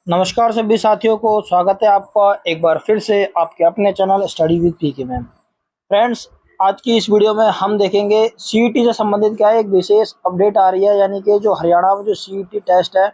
नमस्कार सभी साथियों को स्वागत है आपका एक बार फिर से आपके अपने चैनल स्टडी विद पीके में। फ्रेंड्स, आज की इस वीडियो में हम देखेंगे सीईटी से संबंधित क्या है, एक विशेष अपडेट आ रही है। यानी कि जो हरियाणा में जो सीईटी टेस्ट है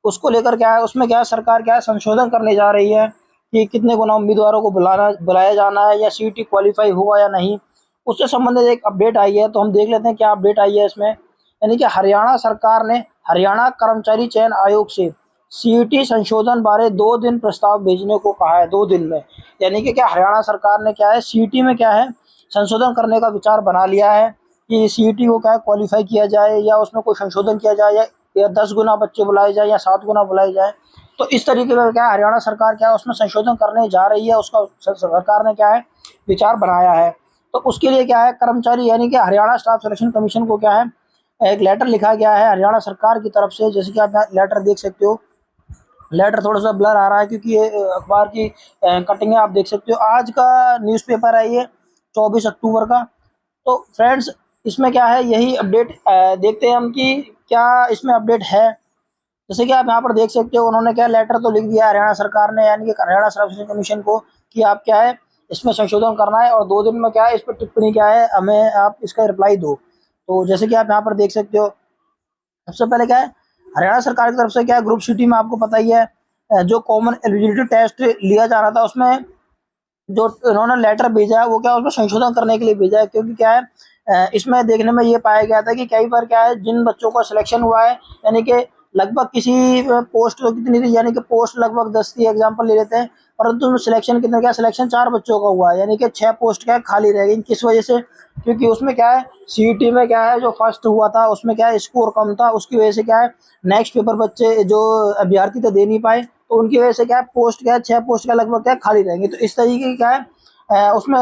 उसको लेकर क्या है, उसमें क्या है, सरकार क्या है संशोधन करने जा रही है कि कितने गुना उम्मीदवारों को बुलाया जाना है या सीईटी क्वालिफाई हुआ या नहीं। उससे संबंधित एक अपडेट आई है, तो हम देख लेते हैं क्या अपडेट आई है इसमें। यानी कि हरियाणा सरकार ने हरियाणा कर्मचारी चयन आयोग से सीईटी संशोधन बारे 2 दिन प्रस्ताव भेजने को कहा है, 2 दिन में। यानी कि क्या हरियाणा सरकार ने क्या है सीईटी में क्या है संशोधन करने का विचार बना लिया है कि सीईटी को क्या है क्वालिफाई किया जाए या उसमें कोई संशोधन किया जाए या 10 गुना बच्चे बुलाए जाए या 7 गुना बुलाए जाए। तो इस तरीके का क्या है हरियाणा सरकार क्या है उसमें संशोधन करने जा रही है, उसका सरकार ने क्या है विचार बनाया है। तो उसके लिए क्या है कर्मचारी यानी कि हरियाणा स्टाफ सिलेक्शन कमीशन को क्या है एक लेटर लिखा गया है हरियाणा सरकार की तरफ से। जैसे कि आप लेटर देख सकते हो, लेटर थोड़ा सा ब्लर आ रहा है क्योंकि ये अखबार की कटिंग है, आप देख सकते हो। आज का न्यूज़पेपर है ये 24 अक्टूबर का। तो फ्रेंड्स, इसमें क्या है यही अपडेट देखते हैं हम कि क्या इसमें अपडेट है। जैसे कि आप यहाँ पर देख सकते हो, उन्होंने क्या लेटर तो लिख दिया हरियाणा सरकार ने यानी कि हरियाणा सिलेक्शन कमीशन को कि आप क्या है इसमें संशोधन करना है और 2 दिन में क्या है इस पर टिप्पणी क्या है हमें आप इसका रिप्लाई दो। तो जैसे कि आप यहाँ पर देख सकते हो, सबसे पहले क्या है हरियाणा सरकार की तरफ से क्या है ग्रुप सिटी में आपको पता ही है जो कॉमन एलिजिबिलिटी टेस्ट लिया जा रहा था उसमें जो इन्होंने लेटर भेजा है वो क्या उसमें संशोधन करने के लिए भेजा है। क्योंकि क्या है इसमें देखने में ये पाया गया था कि कई बार क्या है जिन बच्चों का सिलेक्शन हुआ है यानी कि लगभग किसी पोस्ट तो कितनी थी, यानी कि पोस्ट लगभग 10 थी, एग्जाम्पल ले लेते हैं, परंतु सिलेक्शन कितने क्या सिलेक्शन 4 बच्चों का हुआ है यानी कि 6 पोस्ट क्या है खाली रह गई। किस वजह से? क्योंकि उसमें क्या है सीईटी में क्या है जो फर्स्ट हुआ था उसमें क्या है स्कोर कम था, उसकी वजह से क्या है नेक्स्ट पेपर बच्चे जो अभ्यर्थी तो दे नहीं पाए, तो उनकी वजह से क्या है पोस्ट क्या है 6 पोस्ट का लगभग क्या है खाली रहेंगे। तो इस तरीके की क्या है उसमें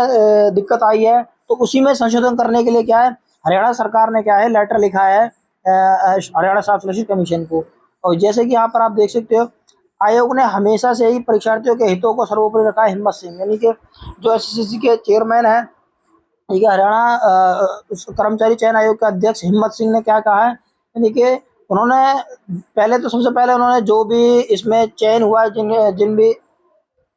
दिक्कत आई है। तो उसी में संशोधन करने के लिए क्या है हरियाणा सरकार ने क्या है लेटर लिखा है हरियाणा स्टाफ सिलेक्शन कमीशन को। और जैसे कि यहाँ पर आप देख सकते हो, आयोग ने हमेशा से ही परीक्षार्थियों के हितों को सर्वोपरि रखा है। हिम्मत सिंह यानी कि जो एसएससी के चेयरमैन है, ठीक है, हरियाणा कर्मचारी चयन आयोग के अध्यक्ष हिम्मत सिंह ने क्या कहा है यानी कि उन्होंने पहले तो सबसे पहले उन्होंने जो भी इसमें चयन हुआ है जिन जिन भी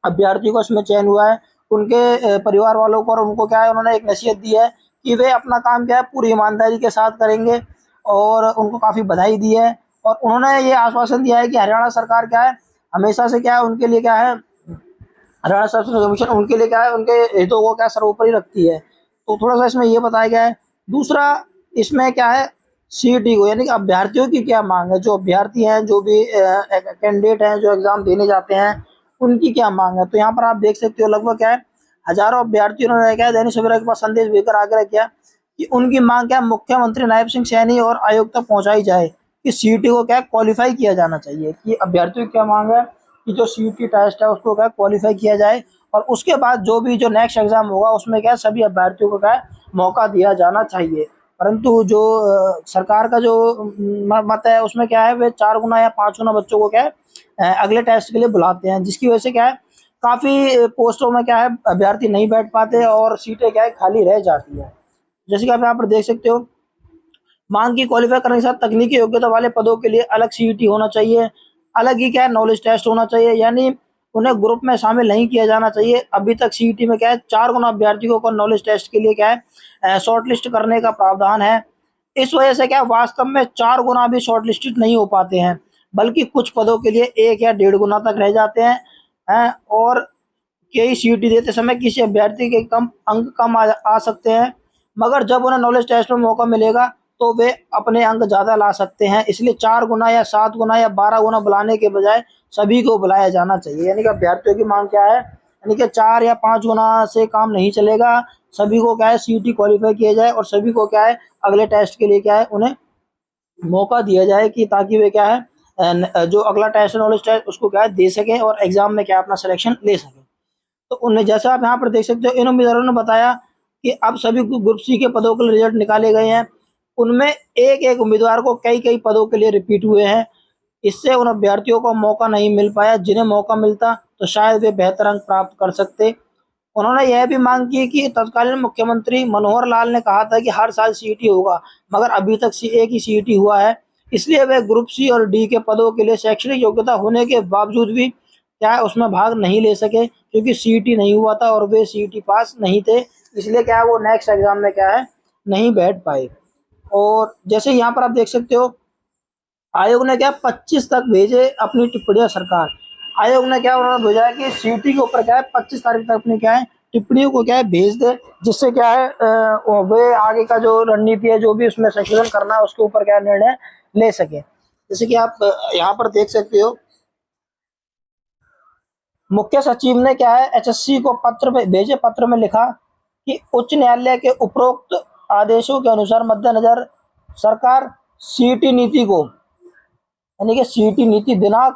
अभ्यर्थियों का इसमें चयन हुआ है उनके परिवार वालों को और उनको क्या है उन्होंने एक नसीहत दी है कि वे अपना काम क्या है पूरी ईमानदारी के साथ करेंगे और उनको काफ़ी बधाई दी है। और उन्होंने ये आश्वासन दिया है कि हरियाणा सरकार क्या है हमेशा से क्या है उनके लिए क्या है हरियाणा संरक्षण कमीशन उनके लिए क्या है उनके हितों को क्या सर्वोपरि रखती है। तो थोड़ा सा इसमें ये बताया गया है। दूसरा इसमें क्या है सीईटी को यानी कि अभ्यर्थियों की क्या मांग है, जो अभ्यर्थी हैं जो भी कैंडिडेट हैं जो एग्ज़ाम देने जाते हैं उनकी क्या मांग है। तो यहाँ पर आप देख सकते हो लगभग क्या है हज़ारों अभ्यर्थियों ने क्या है दैनिक सवेरा के पास संदेश भेजकर आग्रह किया कि उनकी मांग क्या मुख्यमंत्री नायब सिंह सैनी और आयोग तक पहुँचाई जाए कि सीईटी को क्या क्वालिफाई किया जाना चाहिए। कि अभ्यर्थियों की क्या मांग है कि जो सीईटी टेस्ट है उसको क्या क्वालिफाई किया जाए और उसके बाद जो भी जो नेक्स्ट एग्जाम होगा उसमें क्या सभी अभ्यर्थियों को क्या मौका दिया जाना चाहिए। परंतु जो सरकार का जो मत है उसमें क्या है वे 4 गुना या 5 गुना बच्चों को क्या है अगले टेस्ट के लिए बुलाते हैं, जिसकी वजह से क्या है काफ़ी पोस्टों में क्या है अभ्यर्थी नहीं बैठ पाते और सीटें क्या है खाली रह जाती है। जैसे कि आप यहाँ पर देख सकते हो, मांग की क्वालिफाई करने के साथ तकनीकी योग्यता वाले पदों के लिए अलग सीईटी होना चाहिए, अलग ही क्या है नॉलेज टेस्ट होना चाहिए, यानी उन्हें ग्रुप में शामिल नहीं किया जाना चाहिए। अभी तक सीईटी में क्या है 4 गुना अभ्यर्थियों को नॉलेज टेस्ट के लिए क्या है शॉर्ट लिस्ट करने का प्रावधान है। इस वजह से क्या वास्तव में 4 गुना भी शॉर्ट लिस्टेड नहीं हो पाते हैं, बल्कि कुछ पदों के लिए 1 या 1.5 गुना तक रह जाते हैं। और कई सीईटी देते समय किसी अभ्यर्थी के कम अंक कम आ सकते हैं, मगर जब उन्हें नॉलेज टेस्ट में मौका मिलेगा तो वे अपने अंक ज़्यादा ला सकते हैं। इसलिए 4 गुना या 7 गुना या 12 गुना बुलाने के बजाय सभी को बुलाया जाना चाहिए। यानी कि अभ्यर्थियों की मांग क्या है यानी कि 4 या 5 गुना से काम नहीं चलेगा, सभी को क्या है सीईटी क्वालिफाई किया जाए और सभी को क्या है अगले टेस्ट के लिए क्या है उन्हें मौका दिया जाए कि ताकि वे क्या है जो अगला टेस्ट नॉलेज टेस्ट उसको क्या है दे सकें और एग्जाम में क्या अपना सिलेक्शन ले सकें। तो उन्हें जैसा आप यहाँ पर देख सकते हो, इन उम्मीदवारों ने बताया कि अब सभी ग्रुप सी के पदों के लिए रिजल्ट निकाले गए हैं, उनमें एक एक उम्मीदवार को कई कई पदों के लिए रिपीट हुए हैं। इससे उन अभ्यर्थियों को मौका नहीं मिल पाया, जिन्हें मौका मिलता तो शायद वे बेहतर अंक प्राप्त कर सकते। उन्होंने यह भी मांग की कि तत्कालीन मुख्यमंत्री मनोहर लाल ने कहा था कि हर साल सीईटी होगा, मगर अभी तक एक ही सीईटी हुआ है। इसलिए वे ग्रुप सी और डी के पदों के लिए शैक्षणिक योग्यता होने के बावजूद भी क्या है उसमें भाग नहीं ले सके, क्योंकि सीईटी नहीं हुआ था और वे सीईटी पास नहीं थे। इसलिए क्या है वो नेक्स्ट एग्जाम में क्या है नहीं बैठ पाए। और जैसे यहाँ पर आप देख सकते हो, आयोग ने क्या 25 तक भेजे अपनी टिप्पणियां सरकार। आयोग ने क्या उन्होंने भेजा है कि सीटी के ऊपर क्या है 25 तारीख तक अपनी क्या है टिप्पणियों को क्या है भेज दे, जिससे क्या है वे आगे का जो रणनीति है जो भी उसमें संशोधन करना है उसके ऊपर क्या निर्णय ले सके। जैसे कि आप यहाँ पर देख सकते हो, मुख्य सचिव ने क्या है एचएससी को पत्र में भेजे, पत्र में लिखा कि उच्च न्यायालय के उपरोक्त आदेशों के अनुसार मद्देनजर सरकार सीटी नीति को यानी कि सीटी नीति दिनांक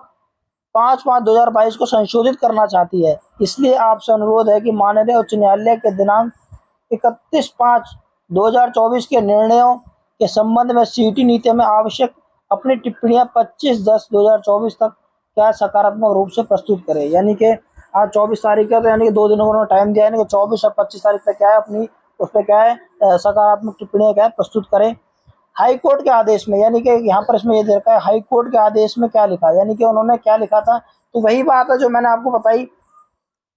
5/5/2022 को संशोधित करना चाहती है। इसलिए आपसे अनुरोध है कि माननीय उच्च न्यायालय के दिनांक 31/5/2024 के निर्णयों के संबंध में सीटी नीति में आवश्यक अपनी टिप्पणियां 25/10/2024 तक क्या सकारात्मक रूप से प्रस्तुत करें। यानी कि आज 24 तारीख है, तो यानी कि 2 दिनों को उन्होंने टाइम दिया है, यानी कि 24 और 25 तारीख तक क्या है अपनी उस पर क्या है सकारात्मक टिप्पणियां क्या है प्रस्तुत करें। हाई कोर्ट के आदेश में, यानी कि यहाँ पर इसमें ये देखा है हाई कोर्ट के आदेश में क्या लिखा है, यानी कि उन्होंने क्या लिखा था, तो वही बात है जो मैंने आपको बताई।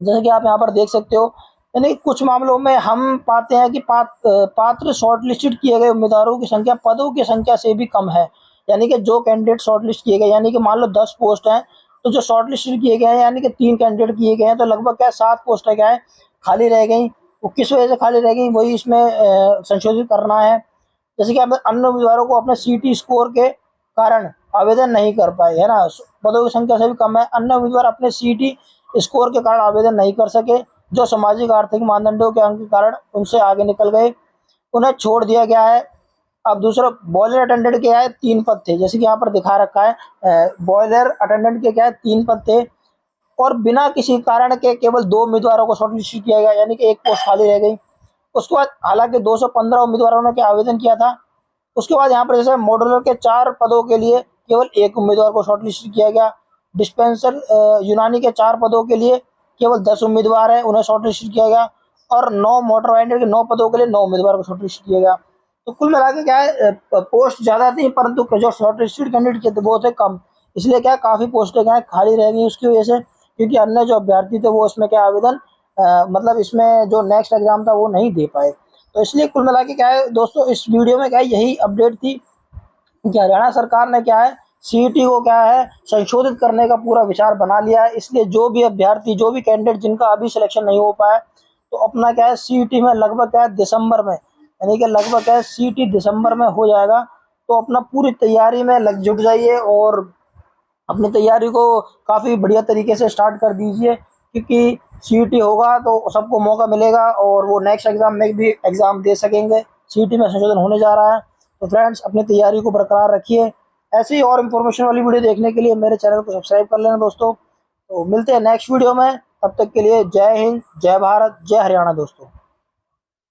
जैसे कि आप यहाँ पर देख सकते हो, यानी कुछ मामलों में हम पाते हैं कि पात्र शॉर्टलिस्टेड किए गए उम्मीदवारों की संख्या पदों की संख्या से भी कम है। यानी कि जो कैंडिडेट शॉर्टलिस्ट किए गए, यानी कि मान लो 10 पोस्ट हैं, तो जो शॉर्टलिस्टेड किए गए हैं यानी कि 3 कैंडिडेट किए गए हैं, तो लगभग क्या 7 पोस्टें क्या है खाली रह गई। वो किस वजह से खाली रह गई वही इसमें संशोधित करना है। जैसे कि अन्य उम्मीदवारों को अपने सीटी स्कोर के कारण आवेदन नहीं कर पाए, है ना, पदों की संख्या से भी कम है। अन्य उम्मीदवार अपने सीटी स्कोर के कारण आवेदन नहीं कर सके, जो सामाजिक आर्थिक मानदंडों के अंक के कारण उनसे आगे निकल गए, उन्हें छोड़ दिया गया है। अब दूसरा बॉयलर अटेंडेंट के क्या है 3 पद थे, जैसे कि यहाँ पर दिखा रखा है बॉयलर अटेंडेंट के क्या है 3 पद थे, और बिना किसी कारण के केवल 2 उम्मीदवारों को शॉर्टलिस्ट किया गया, यानी कि एक पोस्ट खाली रह गई। उसके बाद हालांकि 215 उम्मीदवारों ने क्या आवेदन किया था। उसके बाद यहाँ पर जैसे मॉडलर के 4 पदों के लिए केवल 1 उम्मीदवार को शॉर्टलिस्ट किया गया। डिस्पेंसर यूनानी के 4 पदों के लिए केवल 10 उम्मीदवार हैं, उन्हें शॉर्टलिस्ट किया गया। और 9 मोटर वाइंडर के 9 पदों के लिए 9 उम्मीदवार को शॉर्टलिस्ट किया गया। तो कुल मिला के क्या है पोस्ट ज़्यादा थी, परंतु जो शॉर्टलिस्टेड कैंडिडेट के थे वो थे कम। इसलिए क्या काफ़ी पोस्टें क्या है खाली रह गई उसकी वजह से, क्योंकि अन्य जो अभ्यर्थी थे वो इसमें क्या आवेदन मतलब इसमें जो नेक्स्ट एग्जाम था वो नहीं दे पाए। तो इसलिए कुल मिला के क्या है दोस्तों, इस वीडियो में क्या है यही अपडेट थी कि हरियाणा सरकार ने क्या है सीईटी को क्या है संशोधित करने का पूरा विचार बना लिया है। इसलिए जो भी अभ्यर्थी जो भी कैंडिडेट जिनका अभी सिलेक्शन नहीं हो पाया, तो अपना क्या है सीईटी में लगभग क्या है दिसंबर में, यानी कि लगभग क्या है सीईटी दिसंबर में हो जाएगा। तो अपना पूरी तैयारी में लग जुट जाइए और अपनी तैयारी को काफ़ी बढ़िया तरीके से स्टार्ट कर दीजिए, क्योंकि सीईटी होगा तो सबको मौका मिलेगा और वो नेक्स्ट एग्ज़ाम में भी एग्ज़ाम दे सकेंगे। सीईटी में संशोधन होने जा रहा है, तो फ्रेंड्स अपनी तैयारी को बरकरार रखिए। ऐसी और इन्फॉर्मेशन वाली वीडियो देखने के लिए मेरे चैनल को सब्सक्राइब कर लेना दोस्तों। तो मिलते हैं नेक्स्ट वीडियो में, तब तक के लिए जय हिंद, जय भारत, जय हरियाणा दोस्तों।